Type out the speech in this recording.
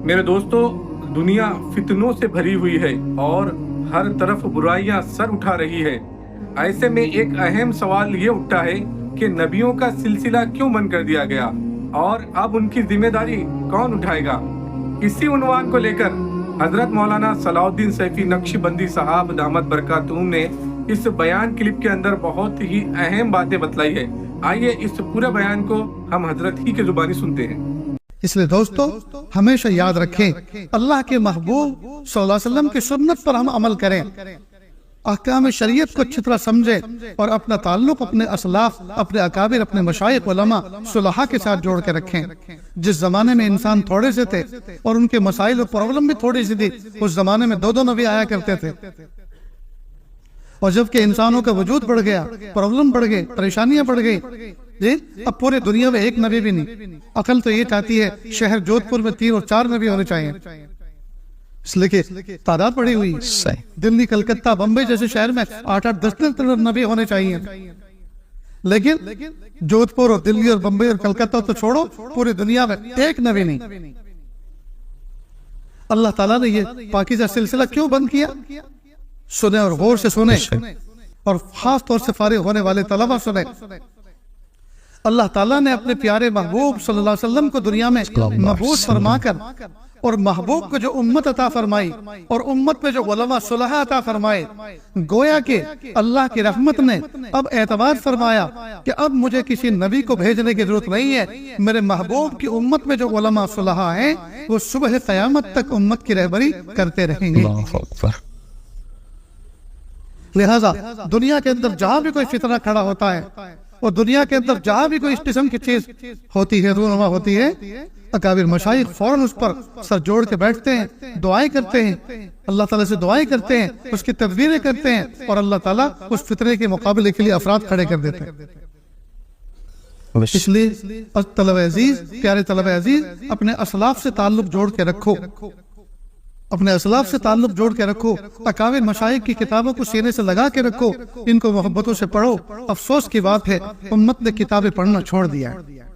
میرے دوستو، دنیا فتنوں سے بھری ہوئی ہے اور ہر طرف برائیاں سر اٹھا رہی ہے۔ ایسے میں ایک اہم سوال یہ اٹھتا ہے کہ نبیوں کا سلسلہ کیوں بند کر دیا گیا اور اب ان کی ذمہ داری کون اٹھائے گا؟ اسی عنوان کو لے کر حضرت مولانا صلاح الدین سیفی نقشبندی صاحب دامت برکاتہم نے اس بیان کلپ کے اندر بہت ہی اہم باتیں بتلائی ہے۔ آئیے اس پورے بیان کو ہم حضرت ہی کے زبانی سنتے ہیں۔ اس لیے دوستو ہمیشہ یاد رکھیں، اللہ کے محبوب صلی اللہ علیہ وسلم کی سنت پر ہم عمل کریں، احکام شریعت کو اچھی طرح سمجھیں اور اپنا تعلق اپنے اسلاف، اپنے اکابر، اپنے مشائخ، علماء، صلحاء کے ساتھ جوڑ کے رکھیں۔ جس زمانے میں انسان تھوڑے سے تھے اور ان کے مسائل اور پرابلم بھی تھوڑی سی تھی، اس زمانے میں دو نبی آیا کرتے تھے، اور جب کہ انسانوں کا وجود بڑھ گیا، پرابلم بڑھ گئے، پریشانیاں بڑھ گئی، اب پورے دنیا میں ایک نبی بھی نہیں۔ عقل تو یہ چاہتی ہے شہر جودھ پور میں 3 اور 4 نبی ہونے چاہیے، اس لیے کہ تعداد بڑی ہوئی۔ دلی، کلکتہ، بمبئی جیسے شہر میں 8-8 10 نبی ہونے چاہیے، لیکن جودھ پور اور دلی اور بمبئی اور کلکتہ تو چھوڑو، پوری دنیا میں ایک نبی نہیں۔ اللہ تعالیٰ نے یہ پاکیزہ سلسلہ کیوں بند کیا؟ سنیں اور غور سے سنیں، اور خاص طور سے فارغ ہونے والے طلبہ سنیں۔ اللہ تعالیٰ نے اپنے پیارے محبوب صلی اللہ علیہ وسلم کو دنیا میں مبعوث فرما کر اور محبوب کو جو امت عطا فرمائی اور امت میں جو علماء صلحاء عطا فرمائے، گویا کہ اللہ کی رحمت نے اب اعتبار فرمایا کہ اب مجھے کسی نبی کو بھیجنے کی ضرورت نہیں ہے، میرے محبوب کی امت میں جو علماء صلحاء ہیں وہ صبح قیامت تک امت کی رہبری کرتے رہیں گے۔ لہذا دنیا کے اندر جہاں بھی کوئی فتنہ کھڑا ہوتا ہے اور دنیا کے اندر جہاں بھی کوئی اس قسم کی چیز ہوتی ہے، رونما ہوتی ہے، اکابر مشائخ فوراً اس پر سر جوڑ کے بیٹھتے ہیں، دعائیں کرتے ہیں، اللہ تعالیٰ سے دعائیں کرتے ہیں، اس کی تدبیریں کرتے ہیں، اور اللہ تعالیٰ اس فتنے کے مقابلے کے لیے افراد کھڑے کر دیتے ہیں۔ اس لیے طلبہ عزیز، پیارے طلبہ عزیز، اپنے اسلاف سے تعلق جوڑ کے رکھو، اپنے اسلاف سے تعلق جوڑ کے رکھو، اکابر مشائخ کی کتابوں کو سینے سے لگا کے رکھو، ان کو محبتوں سے پڑھو۔ افسوس کی بات ہے امت نے کتابیں پڑھنا چھوڑ دیا ہے۔